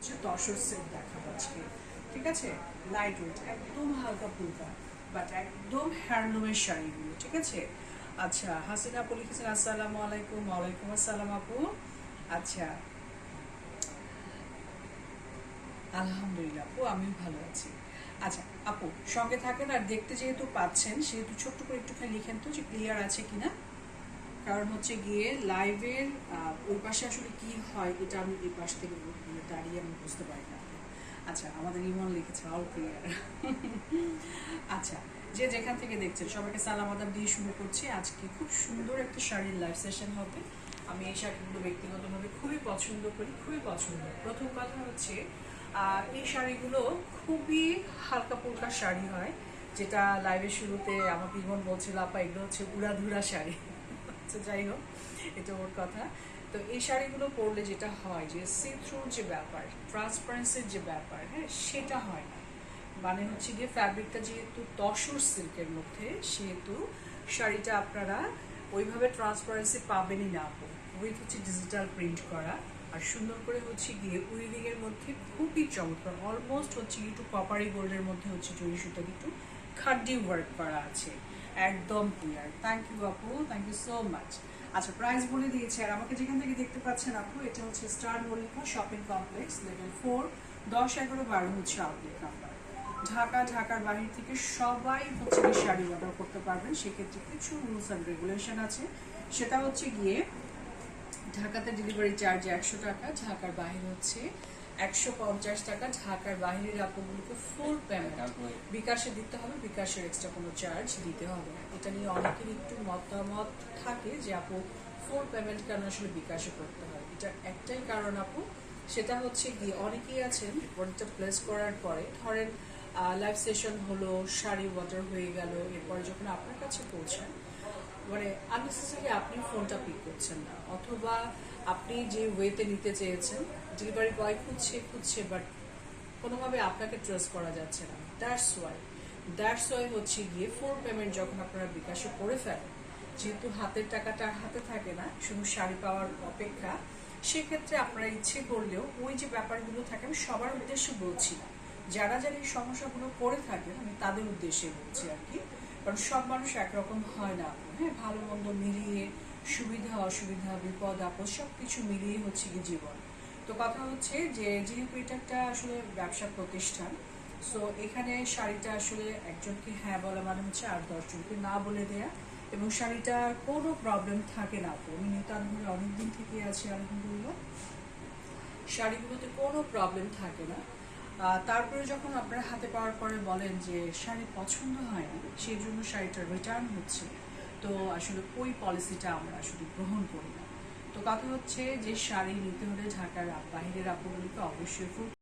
হচ্ছে তসর সেট দেখাবো আজকে, ঠিক আছে? লাইট ওয়েট, একদম হালকা ফুলকা, বাট একদম হ্যান্ডলুমের শাড়িগুলো, ঠিক আছে? আচ্ছা, হাসিনা আপু লিখেছেন আসসালামু আলাইকুম। ওয়ালাইকুম আসসালাম আপু। আচ্ছা, আলহামদুলিল্লাহ আপু, আমিও ভালো আছি। আচ্ছা আপু, সঙ্গে থাকেন, আর দেখতে যেহেতু পাচ্ছেন সেহেতু ছোট্ট করে একটুখানি লিখেন তো যে ক্লিয়ার আছে কিনা। কারণ হচ্ছে গিয়ে লাইভের ওই পাশে আসলে কি হয় এটা আমি এই পাশ থেকে দাঁড়িয়ে আমি বুঝতে পারি না। আচ্ছা, আমাদের ইমন লিখেছে অল ক্লিয়ার। আচ্ছা, যে যেখান থেকে দেখছেন সবাইকে সালাম আদাব দিয়ে শুরু করছি। আজকে খুব সুন্দর একটা শাড়ির লাইভ সেশন হবে। আমি এই শাড়িগুলো ব্যক্তিগতভাবে খুবই পছন্দ করি, খুবই পছন্দ। প্রথম কথা হচ্ছে এই শাড়িগুলো খুবই হালকা ফুলকা শাড়ি হয়, যেটা লাইভের শুরুতে আমাকে ইমন বলছিল আপা এগুলো হচ্ছে উড়াধুরা শাড়ি। আচ্ছা, যাই হোক, এটা ওর কথা। তো এই শাড়িগুলো পরলে যেটা হয় যে সি থ্রুর যে ব্যাপার, ট্রান্সপারেন্সির যে ব্যাপার, হ্যাঁ, সেটা হয় না। মানে হচ্ছে গিয়ে ফ্যাব্রিকটা যেহেতু তসর সিল্কের মধ্যে, সেহেতু শাড়িটা আপনারা ওইভাবে ট্রান্সপারেন্সি পাবেনই না। উইথ হচ্ছে ডিজিটাল প্রিন্ট করা, আর সুন্দর করে হচ্ছে গিয়ে উইভিং এর মধ্যে খুবই চমৎকার, অলমোস্ট হচ্ছে একটু কপারি গোল্ডের মধ্যে হচ্ছে জরি সুতার একটু খাড্ডি ওয়ার্ক করা আছে। একদম ক্লিয়ার। থ্যাংক ইউ আপু, থ্যাংক ইউ সো মাচ। আচ্ছা, প্রাইস বলে দিয়েছি। আর আমাকে যেখান থেকে দেখতে পাচ্ছেন আপু, এটা হচ্ছে star Mallika shopping complex, level 4, 10, 11, 12 হচ্ছে আউটলেট নাম্বার। ঢাকার বাহির থেকে সবাই হচ্ছে গিয়ে শাড়ি অর্ডার করতে পারবেন। সেক্ষেত্রে কিছু রুলস অ্যান্ড রেগুলেশন আছে। সেটা হচ্ছে গিয়ে ঢাকাতে ডেলিভারি চার্জ 100 টাকা, ঢাকার বাইরে হচ্ছে 150 টাকা। ঢাকার বাইরের আপুগুলোকে ফুল পেমেন্ট বিকাশে দিতে হবে, বিকাশের এক্সট্রা কোনো চার্জ দিতে হবে না। এটা নিয়ে অনেকের একটু মতামত থাকে যে আপু ফুল পেমেন্ট কেন আসলে বিকাশে করতে হয়। এটার একটাই কারণ আপু, সেটা হচ্ছে গিয়ে অনেকেই আছেন অর্ডারটা প্লেস করার পরে, ধরেন লাইভ সেশন হলো, শাড়ি অর্ডার হয়ে গেল, এরপরে যখন আপনার কাছে পৌঁছায় মানে আননেসেসারি আপনি ফোনটা পিক করছেন না, অথবা আপনি যে ওয়েতে নিতে চেয়েছেন ডেলিভারি বয় খুঁজছে বাট কোনোভাবে আপনাকে ট্রাস্ট করা যাচ্ছে না। দ্যাটস ওয়াই হচ্ছে গিয়ে ফুল পেমেন্ট যখন আপনারা বিকাশে করে ফেলেন, যেহেতু হাতের টাকাটা আর হাতে থাকে না, শুধু শাড়ি পাওয়ার অপেক্ষা, সেক্ষেত্রে আপনারা ইচ্ছে করলেও ওই যে ব্যাপারগুলো থাকে, আমি সবার উদ্দেশ্যে বলছি না, যারা যারা এই সমস্যাগুলো করে থাকেন আমি তাদের উদ্দেশ্যে বলছি আর কি। কারণ সব মানুষ একরকম হয় না, হ্যাঁ, ভালো মন্দ মিলিয়ে, সুবিধা অসুবিধা, বিপদ আপদ সব কিছু মিলিয়ে হচ্ছে কি জীবন। তো কথা হচ্ছে যে যেহেতু এটা একটা আসলে ব্যবসা প্রতিষ্ঠান, সো এখানে শাড়িটা আসলে একজনকে হ্যাঁ বলা মানে হচ্ছে আর 10 জনকে না বলে দেয়া, এবং শাড়িটার কোনো প্রবলেম থাকে না। আমি নিতান্তভাবে অনেকদিন থেকে আছি আলহামদুলিল্লাহ, শাড়িগুলোতে কোনো প্রবলেম থাকে না। তারপরে যখন আপনারা হাতে পাওয়ার পরে বলেন যে শাড়ি পছন্দ হয়নি, সেই জন্য শাড়িটা রিটার্ন হচ্ছে, তো আসলে ওই পলিসিটা আমরা আসলে গ্রহণ করি না। তো কথা হচ্ছে যে শাড়ি নিতে হলে ঢাকার বাইরের আপুগুলিকে অবশ্যই